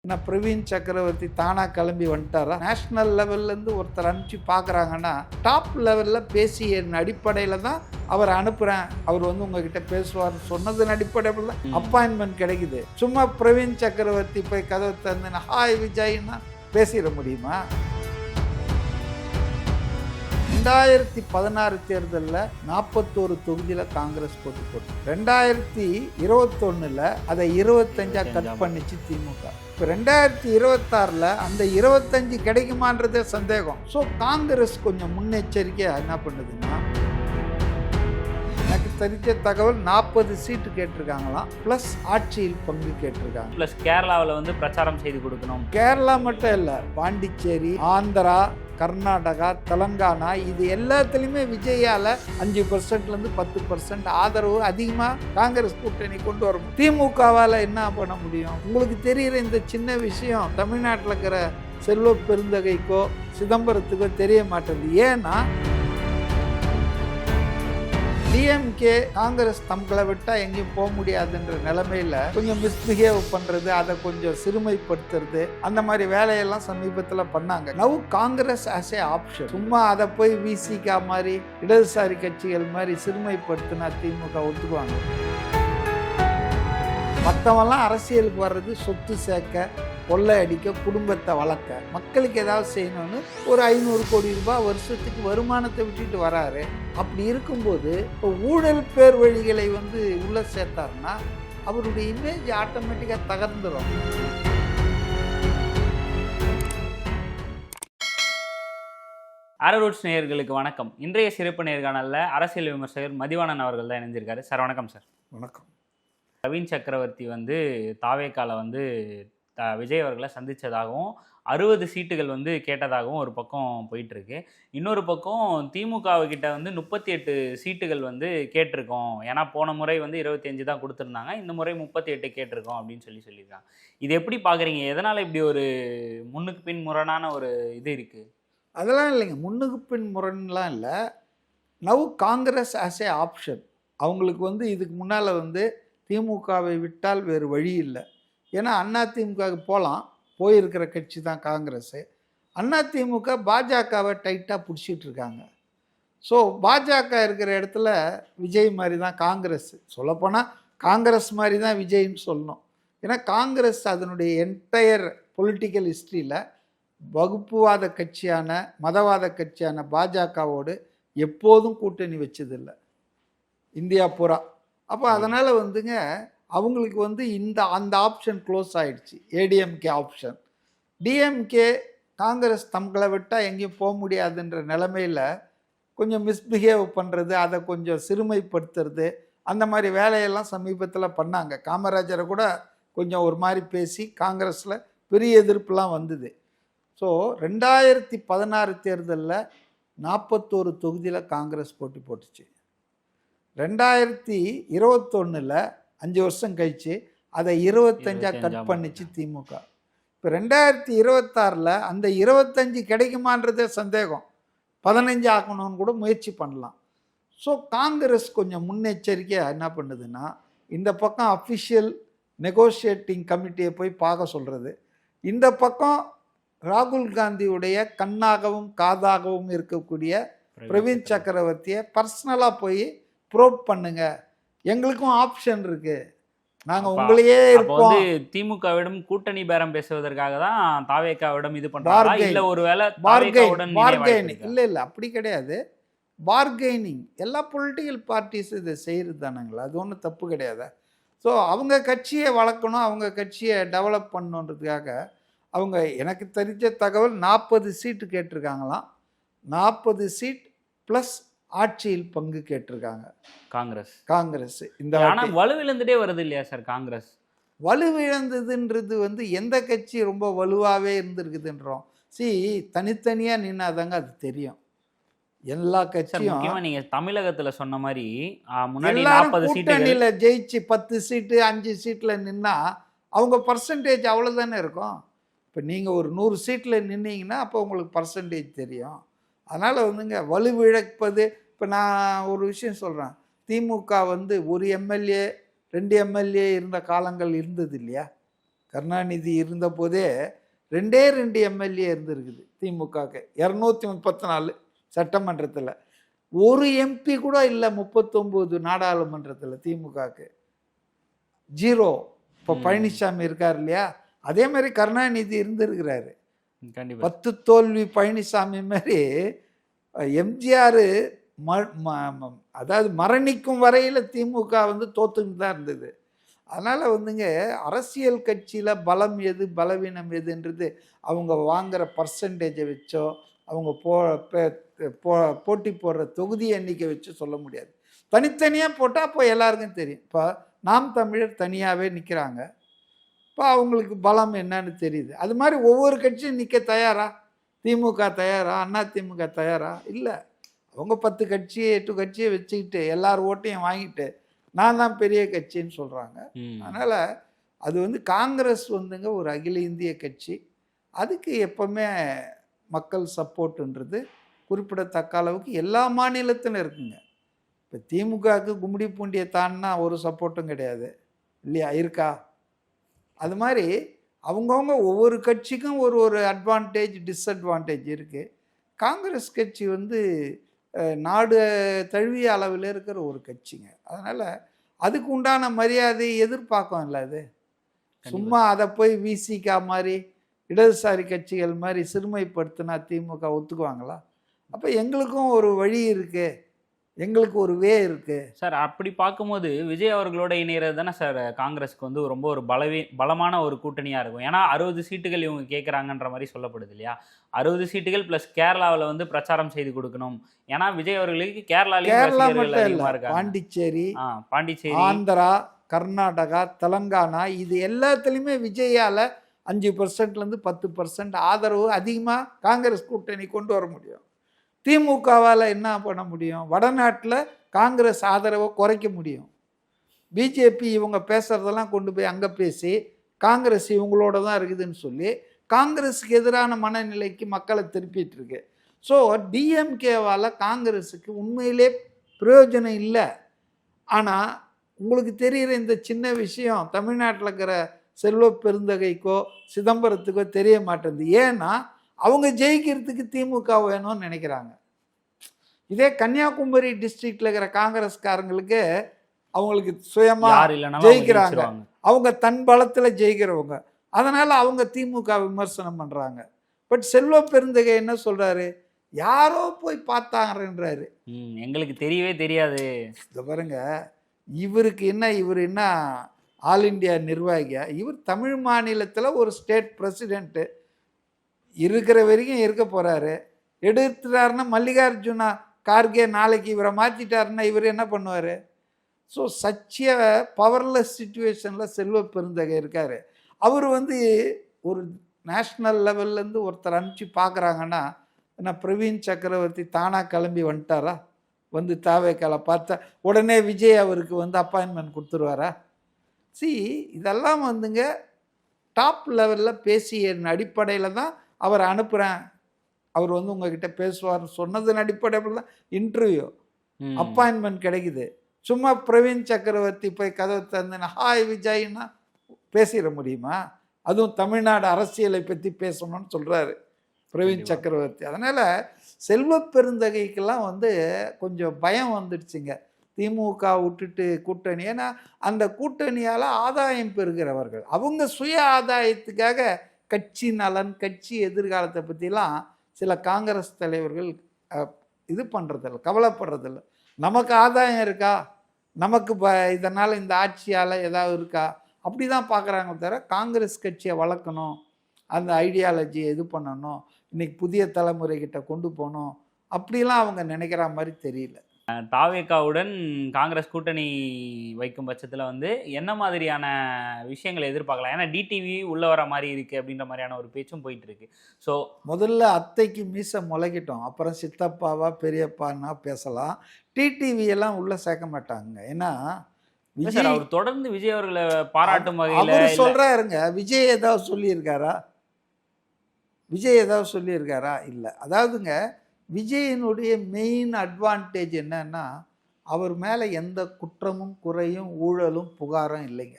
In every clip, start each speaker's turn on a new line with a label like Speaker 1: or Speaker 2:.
Speaker 1: நான் பிரவீன் சக்கரவர்த்தி தானாக கிளம்பி வந்துட்டாரா? நேஷ்னல் லெவல்லேருந்து ஒருத்தர் அனுப்பிச்சு பார்க்குறாங்கன்னா டாப் லெவலில் பேசிய அடிப்படையில் தான் அவர் அனுப்புகிறேன், அவர் வந்து உங்ககிட்ட பேசுவார் சொன்னதன் அடிப்படையில் தான் அப்பாயின்மெண்ட் கிடைக்குது. சும்மா பிரவீன் சக்கரவர்த்தி போய் கதவை தந்து ஹாய் விஜய்னா பேசிட முடியுமா? 2016 தேர்தலில் 41 தொகுதியில் காங்கிரஸ் போட்டி போட்டு 2021 அதை 25 கட் பண்ணிச்சு திமுக. இப்போ 2026 அந்த 25 கிடைக்குமான்றதே சந்தேகம். ஸோ காங்கிரஸ் கொஞ்சம் முன்னெச்சரிக்கையாக என்ன பண்ணுதுன்னா, எனக்கு தெரிஞ்ச தகவல் 40 சீட்டு கேட்டிருக்காங்களாம், ப்ளஸ் ஆட்சியில் பங்கு கேட்டிருக்காங்க.
Speaker 2: ப்ளஸ் கேரளாவில் வந்து பிரச்சாரம் செய்து கொடுக்கணும்.
Speaker 1: கேரளா மட்டும் இல்லை, பாண்டிச்சேரி, ஆந்திரா, கர்நாடகா, தெலங்கானா, இது எல்லாத்துலேயுமே விஜயால் 5%லேருந்து 10% ஆதரவு அதிகமாக காங்கிரஸ் கூட்டணி கொண்டு வரும். திமுகவால் என்ன பண்ண முடியும்? உங்களுக்கு தெரிகிற இந்த சின்ன விஷயம் தமிழ்நாட்டில் இருக்கிற செல்வ பெருந்தகைக்கோ சிதம்பரத்துக்கோ தெரிய மாட்டேங்குது. ஏன்னா டிஎம்கே காங்கிரஸ் தங்களை விட்டால் எங்கேயும் போக முடியாதுன்ற நிலைமையில் கொஞ்சம் மிஸ்பிஹேவ் பண்ணுறது, அதை கொஞ்சம் சிறுமைப்படுத்துறது, அந்த மாதிரி வேலையெல்லாம் சமீபத்தில் பண்ணாங்க. Now Congress as A option. சும்மா அதை போய் விசிகா மாதிரி இடதுசாரி கட்சிகள் மாதிரி சிறுமைப்படுத்தினா திமுக ஒத்துக்குவாங்க. மற்றவெல்லாம் அரசியலுக்கு வர்றது சொத்து சேர்க்க, கொள்ளை அடிக்க, குடும்பத்தை வளர்க்க, மக்களுக்கு ஏதாவது செய்யணும்னு ஒரு 500 கோடி ரூபாய் வருஷத்துக்கு வருமானத்தை விட்டுட்டு வராரு. அப்படி இருக்கும்போது இப்போ ஊழல் பேர் வழிகளை வந்து உள்ள சேர்த்தாருன்னா அவருடைய இமேஜ் ஆட்டோமேட்டிக்காக தகர்ந்துடும்.
Speaker 2: அரரூட்ஸ் நேயர்களுக்கு வணக்கம். இன்றைய சிறப்பு நேர்காணலில் அரசியல் விமர்சகர் மதிவாணன் அவர்கள் தான் இணைஞ்சிருக்காரு. சார் வணக்கம். சார்
Speaker 1: வணக்கம்.
Speaker 2: பிரவீன் சக்கரவர்த்தி வந்து தாவேக்கால வந்து விஜய் அவர்களை சந்தித்ததாகவும் 60 சீட்டுகள் வந்து கேட்டதாகவும் ஒரு பக்கம் போயிட்டுருக்கு. இன்னொரு பக்கம் திமுகவுக்கிட்ட வந்து 38 சீட்டுகள் வந்து கேட்டிருக்கோம், ஏன்னா போன முறை வந்து 25 தான் கொடுத்துருந்தாங்க, இந்த முறை 38 கேட்டிருக்கோம் அப்படின்னு சொல்லியிருக்காங்க. இது எப்படி பார்க்குறீங்க? எதனால் இப்படி ஒரு முன்னுக்கு பின் முரணான ஒரு இது இருக்குது?
Speaker 1: அதெல்லாம் இல்லைங்க, முன்னுக்கு பின் முரண்லாம் இல்லை. Now Congress as A option. அவங்களுக்கு வந்து இதுக்கு முன்னால் வந்து திமுகவை விட்டால் வேறு வழி இல்லை. ஏன்னா அதிமுகவுக்கு போகலாம், போயிருக்கிற கட்சி தான் காங்கிரஸு. அதிமுக பாஜகவை டைட்டாக பிடிச்சிட்டு இருக்காங்க. ஸோ பாஜக இருக்கிற இடத்துல விஜய் மாதிரி தான் காங்கிரஸ். சொல்லப்போனால் காங்கிரஸ் மாதிரி தான் விஜய்ன்னு சொல்லணும். ஏன்னா காங்கிரஸ் அதனுடைய என்டையர் பொலிட்டிக்கல் ஹிஸ்ட்ரியில் வகுப்புவாத கட்சியான, மதவாத கட்சியான பாஜகவோடு எப்போதும் கூட்டணி வச்சதில்லை இந்தியா பூரா. அப்போ அதனால் வந்துங்க அவங்களுக்கு வந்து அந்த ஆப்ஷன் க்ளோஸ் ஆகிடுச்சு, ஏடிஎம்கே ஆப்ஷன். டிஎம்கே காங்கிரஸ் தங்களை விட்டால் எங்கேயும் போக முடியாதுன்ற நிலைமையில் கொஞ்சம் மிஸ்பிஹேவ் பண்ணுறது, அதை கொஞ்சம் சிறுமைப்படுத்துறது, அந்த மாதிரி வேலையெல்லாம் சமீபத்தில் பண்ணாங்க. காமராஜரை கூட கொஞ்சம் ஒரு மாதிரி பேசி காங்கிரஸில் பெரிய எதிர்ப்புலாம் வந்தது. ஸோ 2016 தேர்தலில் 41 தொகுதியில் காங்கிரஸ் போட்டி போட்டுச்சு. 2021 5 வருஷம் கழிச்சு அதை 25 கட் பண்ணிச்சு திமுக. இப்போ 2026 அந்த 25 கிடைக்குமான்றதே சந்தேகம். 15 ஆக்கணும்னு கூட முயற்சி பண்ணலாம். ஸோ காங்கிரஸ் கொஞ்சம் முன்னெச்சரிக்கையாக என்ன பண்ணுதுன்னா, இந்த பக்கம் அஃபிஷியல் நெகோஷியேட்டிங் கமிட்டியை போய் பார்க்க சொல்கிறது, இந்த பக்கம் ராகுல் காந்தியுடைய கண்ணாகவும் காதாகவும் இருக்கக்கூடிய பிரவீன் சக்கரவர்த்தியை பர்சனலாக போய் ப்ரோப் பண்ணுங்க, எங்களுக்கும் ஆப்ஷன் இருக்கு, நாங்கள் உங்களையே இருப்போம்.
Speaker 2: திமுகவிடம் கூட்டணி பேரம் பேசுவதற்காக தான் தாவேக்காவிடம் இது பண்றாங்க. இல்ல ஒருவேளை
Speaker 1: பார்கெனிங் இல்லை அப்படி கிடையாது. பார்கெனிங் எல்லா பொலிட்டிக்கல் பார்ட்டிஸ் இதை செய்கிறது தானுங்களா, அது ஒன்றும் தப்பு கிடையாது. ஸோ அவங்க கட்சியை வளர்க்கணும், அவங்க கட்சியை டெவலப் பண்ணணுன்றதுக்காக அவங்க, எனக்கு தெரிஞ்ச தகவல் 40 சீட்டு கேட்டிருக்காங்களாம், 40 சீட் ப்ளஸ் ஆட்சியில் பங்கு கேட்டிருக்காங்க காங்கிரஸ். இந்த
Speaker 2: வலுவிழந்துட்டே வருது இல்லையா சார் காங்கிரஸ்?
Speaker 1: வலுவிழந்ததுன்றது வந்து எந்த கட்சி ரொம்ப வலுவாகவே இருந்திருக்குதுன்றோம். தனித்தனியாக நின்னாதாங்க அது தெரியும். எல்லா கட்சியும்
Speaker 2: நீங்க தமிழகத்துல சொன்ன மாதிரி முன்னாடி
Speaker 1: எல்லாரும் கூட்டணியில் ஜெயிச்சு 10 சீட்டு 5 சீட்டில் நின்னா அவங்க பர்சன்டேஜ் அவ்வளோதானே இருக்கும். இப்போ நீங்கள் ஒரு 100 சீட்டில் நின்னீங்கன்னா அப்போ உங்களுக்கு பர்சன்டேஜ் தெரியும். அதனால் வந்துங்க வலுவிழப்பது. இப்போ நான் ஒரு விஷயம் சொல்கிறேன், திமுக வந்து ஒரு எம்எல்ஏ 2 எம்எல்ஏ இருந்த காலங்கள் இருந்தது இல்லையா? கருணாநிதி இருந்த போதே 2 எம்எல்ஏ இருந்திருக்குது திமுகவுக்கு 234 சட்டமன்றத்தில். ஒரு எம்பி கூட இல்லை 39 நாடாளுமன்றத்தில் திமுகவுக்கு. 0. இப்போ பழனிசாமி இருக்கார் இல்லையா, அதே மாதிரி கருணாநிதி இருந்திருக்கிறாரு. 10 தோல்வி பழனிசாமி மாதிரி எம்ஜிஆர் அதாவது மரணிக்கும் வரையில் திமுக வந்து தோத்துக்கிட்டு தான் இருந்தது. அதனால் வந்துங்க அரசியல் கட்சியில் பலம் எது பலவீனம் எதுன்றது அவங்க வாங்குகிற பர்சன்டேஜை வச்சோ அவங்க போட்டி போடுற தொகுதி எண்ணிக்கை வச்சு சொல்ல முடியாது. தனித்தனியாக போட்டால் அப்போ எல்லாருக்கும் தெரியும். இப்போ நாம் தமிழர் தனியாகவே நிற்கிறாங்க, இப்போ அவங்களுக்கு பலம் என்னன்னு தெரியுது. அது மாதிரி ஒவ்வொரு கட்சியும் நிற்க தயாரா? திமுக தயாரா? அண்ணா திமுக தயாரா? இல்லை. அவங்க 10 கட்சியை 8 கட்சியை வச்சுக்கிட்டு எல்லார் ஓட்டையும் வாங்கிட்டு நான் தான் பெரிய கட்சின்னு சொல்கிறாங்க. அதனால் அது வந்து காங்கிரஸ் வந்துங்க ஒரு அகில இந்திய கட்சி. அதுக்கு எப்போவுமே மக்கள் சப்போர்ட்டுன்றது குறிப்பிடத்தக்க அளவுக்கு எல்லா மாநிலத்திலும் இருக்குங்க. இப்போ திமுகவுக்கு கும்மிடி பூண்டியை தாண்டினா ஒரு சப்போர்ட்டும் கிடையாது இல்லையா? இருக்கா? அது மாதிரி அவங்கவுங்க ஒவ்வொரு கட்சிக்கும் ஒரு அட்வான்டேஜ் டிஸ்அட்வான்டேஜ் இருக்குது. காங்கிரஸ் கட்சி வந்து நாடு தழுவிய அளவில் இருக்கிற ஒரு கட்சிங்க. அதனால் அதுக்கு உண்டான மரியாதை எதிர்பார்க்கும் இல்லை. அது சும்மா அதை போய் விசிகா மாதிரி இடதுசாரி கட்சிகள் மாதிரி சிறுமைப்படுத்தினா திமுக ஒத்துக்குவாங்களா? அப்போ எங்களுக்கும் ஒரு வழி இருக்குது, எங்களுக்கு ஒரு வே இருக்குது
Speaker 2: சார். அப்படி பார்க்கும்போது விஜய் அவர்களோட இணைகிறது தானே சார் காங்கிரஸுக்கு வந்து ரொம்ப ஒரு பலமான ஒரு கூட்டணியாக இருக்கும். ஏன்னா 60 சீட்டுகள் இவங்க கேட்குறாங்கன்ற மாதிரி சொல்லப்படுது இல்லையா? 60 சீட்டுகள் ப்ளஸ் கேரளாவில் வந்து பிரச்சாரம் செய்து கொடுக்கணும். ஏன்னா விஜய் அவர்களுக்கு
Speaker 1: கேரளா மட்டும் இல்லை, பாண்டிச்சேரி, ஆந்திரா, கர்நாடகா, தெலங்கானா இது எல்லாத்துலேயுமே விஜயால் 5%லேருந்து 10% ஆதரவு அதிகமாக காங்கிரஸ் கூட்டணி கொண்டு வர முடியும். திமுகவால் என்ன பண்ண முடியும்? வடநாட்டில் காங்கிரஸ் ஆதரவை குறைக்க முடியும். பிஜேபி இவங்க பேசுகிறதெல்லாம் கொண்டு போய் அங்கே பேசி காங்கிரஸ் இவங்களோட தான் இருக்குதுன்னு சொல்லி காங்கிரஸுக்கு எதிரான மனநிலைக்கு மக்களை திருப்பிட்டு இருக்கு. ஸோ டிஎம்கேவால் காங்கிரஸுக்கு உண்மையிலே பிரயோஜனம் இல்லை. ஆனால் உங்களுக்கு தெரிகிற இந்த சின்ன விஷயம் தமிழ்நாட்டில் இருக்கிற செல்வ பெருந்தகைக்கோ சிதம்பரத்துக்கோ தெரிய மாட்டேங்குது. ஏன்னா அவங்க ஜெயிக்கிறதுக்கு திமுக வேணும்னு நினைக்கிறாங்க. இதே கன்னியாகுமரி டிஸ்ட்ரிக்ட்ல இருக்கிற காங்கிரஸ்காரங்களுக்கு அவங்களுக்கு சுயமா ஜெயிக்கிறாங்க, அவங்க தன் பலத்துல ஜெயிக்கிறவங்க. அதனால அவங்க திமுக விமர்சனம் பண்றாங்க. பட் செல்வ பெருந்தகை என்ன சொல்றாரு? யாரோ போய் பார்த்தாங்கன்றாரு.
Speaker 2: எங்களுக்கு தெரியவே தெரியாது.
Speaker 1: இதை பாருங்க, இவருக்கு என்ன, இவர் என்ன ஆல் இண்டியா நிர்வாகியா? இவர் தமிழ் மாநிலத்தில் ஒரு ஸ்டேட் பிரசிடென்ட்டு இருக்கிற வரைக்கும் இருக்க போகிறாரு. எடுத்துட்டாருன்னா மல்லிகார்ஜுனா கார்கே நாளைக்கு இவரை மாற்றிட்டாருன்னா இவர் என்ன பண்ணுவார்? ஸோ சச்சிய பவர்லெஸ் சுச்சுவேஷனில் செல்வ பெருந்தகை இருக்கார். அவர் வந்து ஒரு நேஷ்னல் லெவல்லேருந்து ஒருத்தர் அனுப்பிச்சு பார்க்குறாங்கன்னா என்ன பிரவீன் சக்கரவர்த்தி தானாக கிளம்பி வந்துட்டாரா? வந்து தாவேக்கால பார்த்தா உடனே விஜய் அவருக்கு வந்து அப்பாயின்மெண்ட் கொடுத்துருவாரா? இதெல்லாம் வந்துங்க டாப் லெவலில் பேசிய அடிப்படையில் தான் அவர் அனுப்புகிறேன், அவர் வந்து உங்ககிட்ட பேசுவார் சொன்னதன் அடிப்படையில் தான் இன்டர்வியூ அப்பாயின்மெண்ட் கிடைக்குது. சும்மா பிரவீன் சக்கரவர்த்தி போய் கதவை தந்து ஹாய் விஜய்னா பேசிட முடியுமா? அதுவும் தமிழ்நாடு அரசியலை பற்றி பேசணும்னு சொல்கிறாரு பிரவீன் சக்கரவர்த்தி. அதனால் செல்வ பெருந்தகைக்கெல்லாம் வந்து கொஞ்சம் பயம் வந்துடுச்சுங்க திமுக விட்டுட்டு கூட்டணி. ஏன்னா அந்த கூட்டணியால் ஆதாயம் பெறுகிறவர்கள் அவங்க சுய ஆதாயத்துக்காக கட்சி நலன் கட்சி எதிர்காலத்தை பற்றிலாம் சில காங்கிரஸ் தலைவர்கள் இது பண்ணுறதில்ல, கவலைப்படுறதில்ல. நமக்கு ஆதாயம் இருக்கா, நமக்கு இதனால் இந்த ஆட்சியால் ஏதாவது இருக்கா, அப்படி தான் பார்க்குறாங்க தவிர காங்கிரஸ் கட்சியை வளர்க்கணும், அந்த ஐடியாலஜியை இது பண்ணணும், இன்றைக்கி புதிய தலைமுறைகிட்ட கொண்டு போகணும் அப்படிலாம் அவங்க நினைக்கிற மாதிரி தெரியல.
Speaker 2: தாவேகாவுடன் காங்கிரஸ் கூட்டணி வைக்கும் பட்சத்தில் வந்து என்ன மாதிரியான விஷயங்களை எதிர்பார்க்கலாம்? ஏன்னா டிடிவி உள்ளே வர மாதிரி இருக்குது அப்படின்ற மாதிரியான ஒரு பேச்சும் போயிட்டு இருக்கு. ஸோ
Speaker 1: முதல்ல அத்தைக்கு மீசை முளைக்கிட்டோம், அப்புறம் சித்தப்பாவா பெரியப்பான்னா பேசலாம். டிடிவி எல்லாம் உள்ளே சேர்க்க மாட்டாங்க. ஏன்னா
Speaker 2: விஜய் அவர் தொடர்ந்து விஜய் அவர்களை பாராட்டும் வகையில்
Speaker 1: அவர் சொல்கிறாருங்க. விஜய் ஏதாவது சொல்லியிருக்காரா? விஜய் ஏதாவது சொல்லியிருக்காரா? இல்லை. அதாவதுங்க விஜயனுடைய மெயின் அட்வான்டேஜ் என்னன்னா அவர் மேலே எந்த குற்றமும் குறையும் ஊழலும் புகாரும் இல்லைங்க.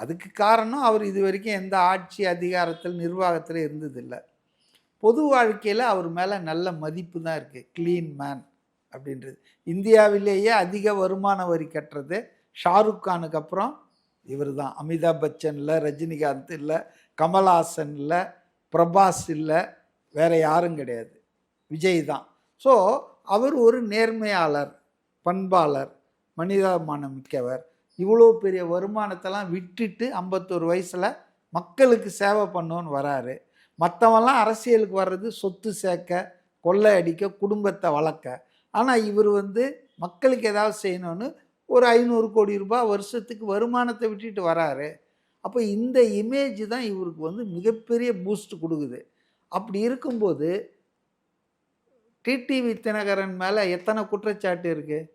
Speaker 1: அதுக்கு காரணம் அவர் இது வரைக்கும் எந்த ஆட்சி அதிகாரத்தில் நிர்வாகத்தில் இருந்ததில்லை. பொது வாழ்க்கையில் அவர் மேலே நல்ல மதிப்பு தான் இருக்குது. க்ளீன் மேன் அப்படின்றது. இந்தியாவிலேயே அதிக வருமான வரி கட்டுறது ஷாருக் கானுக்கு அப்புறம் இவர் தான். அமிதாப் பச்சன் இல்லை, ரஜினிகாந்த் இல்லை, கமல்ஹாசன் இல்லை, பிரபாஸ் இல்லை, வேறு யாரும் கிடையாது, விஜய் தான். ஸோ அவர் ஒரு நேர்மையாளர், பண்பாளர், மனிதாபிமானம் மிக்கவர். இவ்வளோ பெரிய வருமானத்தெல்லாம் விட்டுட்டு 51 வயசில் மக்களுக்கு சேவை பண்ணோன்னு வராரு. மற்றவெல்லாம் அரசியலுக்கு வர்றது சொத்து சேர்க்க, கொள்ளை அடிக்க, குடும்பத்தை வளர்க்க. ஆனால் இவர் மக்களுக்கு ஏதாவது செய்யணும்னு ஒரு 500 கோடி ரூபாய் வருஷத்துக்கு வருமானத்தை விட்டுட்டு வராரு. அப்போ இந்த இமேஜ் தான் இவருக்கு மிகப்பெரிய பூஸ்ட் கொடுக்குது. அப்படி இருக்கும்போது டிடிவி தினகரன் மேலே எத்தனை குற்றச்சாட்டு இருக்குது?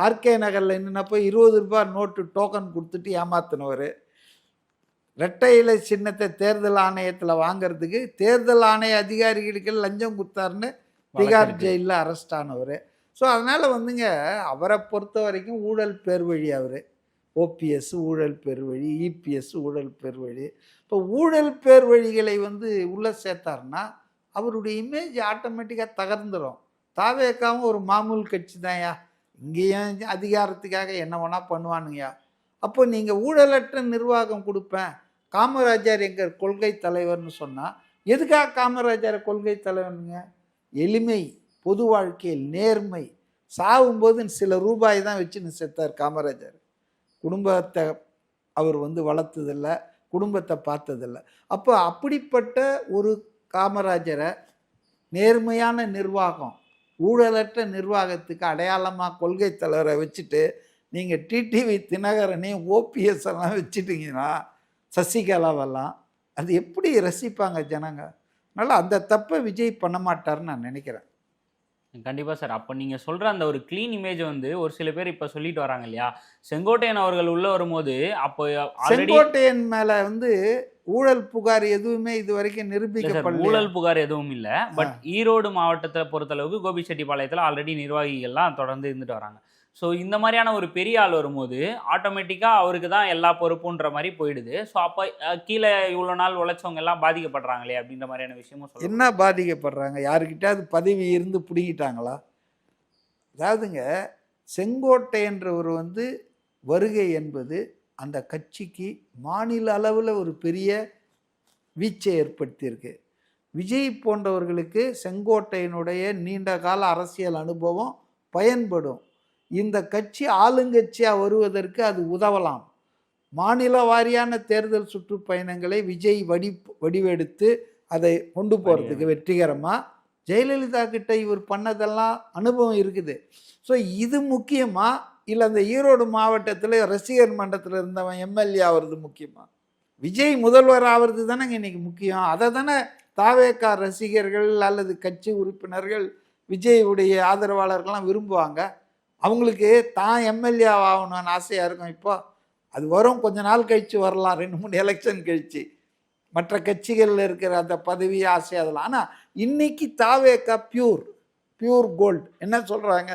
Speaker 1: ஆர்கே நகரில் என்னென்னப்போ 20 ரூபாய் நோட்டு டோக்கன் கொடுத்துட்டு ஏமாத்தினவர். இரட்டை இலை சின்னத்தை தேர்தல் ஆணையத்தில் வாங்கிறதுக்கு தேர்தல் ஆணைய அதிகாரிகளுக்கு லஞ்சம் கொடுத்தாருன்னு திகார் ஜெயிலில் அரெஸ்ட் ஆனவர். ஸோ அதனால் அவரை பொறுத்த வரைக்கும் ஊழல் பேர் வழி. அவர் ஓபிஎஸ் ஊழல் பேர் வழி, இபிஎஸ் ஊழல் பேர் வழி. இப்போ ஊழல் பேர் வழிகளை உள்ளே சேர்த்தாருன்னா அவருடைய இமேஜ் ஆட்டோமேட்டிக்காக தகர்ந்துடும். தாவேக்காவும் ஒரு மாமூல் கட்சி தான்யா, இங்கேயும் அதிகாரத்துக்காக என்ன வேணால் பண்ணுவானுங்கயா. அப்போ நீங்கள் ஊழலற்ற நிர்வாகம் கொடுப்பேன், காமராஜர் எங்கள் கொள்கை தலைவர்னு சொன்னால் எதுக்காக காமராஜரை கொள்கை தலைவனுங்க? எளிமை, பொது வாழ்க்கையில் நேர்மை. சாகும்போது சில ரூபாய் தான் வச்சுன்னு செத்தார் காமராஜர். குடும்பத்தை அவர் வளர்த்ததில்லை, குடும்பத்தை பார்த்ததில்லை. அப்போ அப்படிப்பட்ட ஒரு காமராஜரை நேர்மையான நிர்வாகம், ஊழலற்ற நிர்வாகத்துக்கு அடையாளமாக கொள்கை தலைவரை வச்சுட்டு நீங்கள் டிடிவி தினகரனையும் ஓபிஎஸ் எல்லாம் வச்சுட்டிங்கன்னா, சசிகலாவெல்லாம், அது எப்படி ரசிப்பாங்க ஜனங்க? அதனால் அந்த தப்பை விஜய் பண்ண மாட்டார்னு நான் நினைக்கிறேன்.
Speaker 2: கண்டிப்பாக சார். அப்போ நீங்கள் சொல்கிற அந்த ஒரு க்ளீன் இமேஜ் ஒரு சில பேர் இப்போ சொல்லிட்டு வராங்க இல்லையா, செங்கோட்டையன் அவர்கள் உள்ளே வரும்போது அப்போ
Speaker 1: செங்கோட்டையன் மேலே ஊழல் புகார் எதுவுமே இது வரைக்கும் நிரூபிக்கப்படல.
Speaker 2: ஊழல் புகார் எதுவும் இல்லை. பட் ஈரோடு மாவட்டத்தை பொறுத்தளவுக்கு கோபிச்செட்டிப்பாளையத்தில் ஆல்ரெடி நிர்வாகிகள்லாம் தொடர்ந்து இருந்துட்டு வராங்க. ஸோ இந்த மாதிரியான ஒரு பெரிய ஆள் வரும்போது ஆட்டோமேட்டிக்காக அவருக்கு தான் எல்லா பொறுப்புன்ற மாதிரி போயிடுது. ஸோ அப்போ கீழே இவ்வளோ நாள் உழைச்சவங்க எல்லாம் பாதிக்கப்படுறாங்களே அப்படின்ற மாதிரியான விஷயமும் சொல்லுங்கள்.
Speaker 1: என்ன பாதிக்கப்படுறாங்க? யாருக்கிட்டாவது பதவி இருந்து பிடிங்கிட்டாங்களா? அதாவதுங்க, செங்கோட்டையன்றவர் வருகை என்பது அந்த கட்சிக்கு மாநில அளவில் ஒரு பெரிய வீச்சை ஏற்படுத்தியிருக்கு. விஜய் போன்றவர்களுக்கு செங்கோட்டையனுடைய நீண்ட கால அரசியல் அனுபவம் பயன்படும். இந்த கட்சி ஆளுங்கட்சியாக வருவதற்கு அது உதவலாம். மாநில வாரியான தேர்தல் சுற்றுப்பயணங்களை விஜய் வடிவெடுத்து அதை கொண்டு போகிறதுக்கு வெற்றிகரமாக ஜெயலலிதா கிட்ட இவர் பண்ணதெல்லாம் அனுபவம் இருக்குது. ஸோ இது முக்கியமாக இல்லை அந்த ஈரோடு மாவட்டத்தில் ரசிகர் மன்றத்தில் இருந்தவன் எம்எல்ஏ ஆகிறது முக்கியமாக? விஜய் முதல்வர் ஆகிறது தானேங்க இன்றைக்கி முக்கியம். அதை தானே தாவேகா ரசிகர்கள் அல்லது கட்சி உறுப்பினர்கள், விஜயுடைய ஆதரவாளர்கள்லாம் விரும்புவாங்க. அவங்களுக்கு தான் எம்எல்ஏ ஆகணும்னு ஆசையாக இருக்கும். இப்போ அது வரும், கொஞ்ச நாள் கழித்து வரலாம், 2-3 எலெக்ஷன் கழித்து மற்ற கட்சிகளில் இருக்கிற அந்த பதவி ஆசை அதெல்லாம். ஆனால் இன்னைக்கு தாவேக்கா பியூர் கோல்டு. என்ன சொல்கிறாங்க?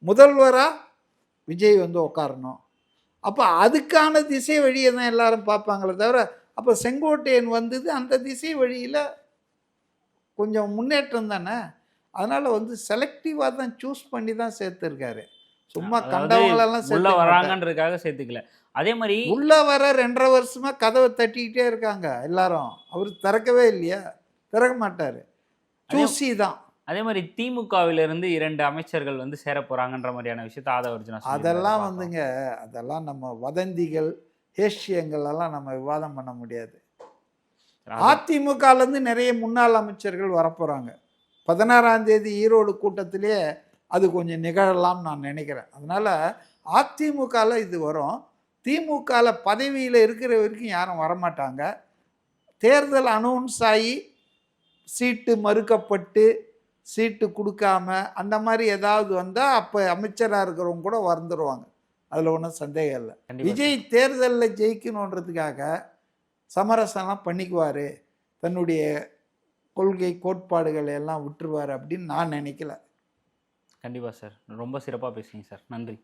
Speaker 1: முதல்வராக விஜய் உட்காரணும். அப்போ அதுக்கான திசை வழியை தான் எல்லாரும் பார்ப்பாங்களே தவிர, அப்போ செங்கோட்டையன் அந்த திசை வழியில் கொஞ்சம் முன்னேற்றம் தானே. அதனால் செலக்டிவாக தான் சூஸ் பண்ணி தான் சேர்த்துருக்காரு. சும்மா கண்டவங்களெல்லாம்
Speaker 2: உள்ள வராங்கன்றதுக்காக சேர்த்துக்கல. அதே மாதிரி
Speaker 1: உள்ள வர 2.5 வருஷமா கதவை தட்டிக்கிட்டே இருக்காங்க எல்லாரும். அவர் திறக்கவே இல்லையா? திறக்க மாட்டார், சூசி தான்.
Speaker 2: அதே மாதிரி திமுகவிலிருந்து 2 அமைச்சர்கள் சேர போறாங்கன்ற மாதிரியான விஷயத்தை ஆதவர்ஜுனா
Speaker 1: அதெல்லாம் அதெல்லாம் நம்ம வதந்திகள், ஏஷியங்கள் எல்லாம் நம்ம விவாதம் பண்ண முடியாது. அதிமுகலேருந்து நிறைய முன்னாள் அமைச்சர்கள் வரப்போகிறாங்க. 16ஆம் தேதி ஈரோடு கூட்டத்திலே அது கொஞ்சம் நிகழலாம்னு நான் நினைக்கிறேன். அதனால் அதிமுகவில் இது வரும். திமுகவில் பதவியில் இருக்கிற வரைக்கும் யாரும் வரமாட்டாங்க. தேர்தல் அனௌன்ஸ் ஆகி சீட்டு மறுக்கப்பட்டு சீட்டு கொடுக்காம அந்த மாதிரி ஏதாவது வந்தால் அப்போ அமைச்சராக இருக்கிறவங்க கூட வந்துடுவாங்க. அதில் ஒன்றும் சந்தேகம் இல்லை. விஜய் தேர்தலில் ஜெயிக்கணுன்றதுக்காக சமரசம்லாம் பண்ணிக்குவார், தன்னுடைய கொள்கை கோட்பாடுகளை எல்லாம் விட்டுருவார் அப்படின்னு நான் நினைக்கல.
Speaker 2: கண்டிப்பாக சார், ரொம்ப சிறப்பாக பேசுங்க சார். நன்றி.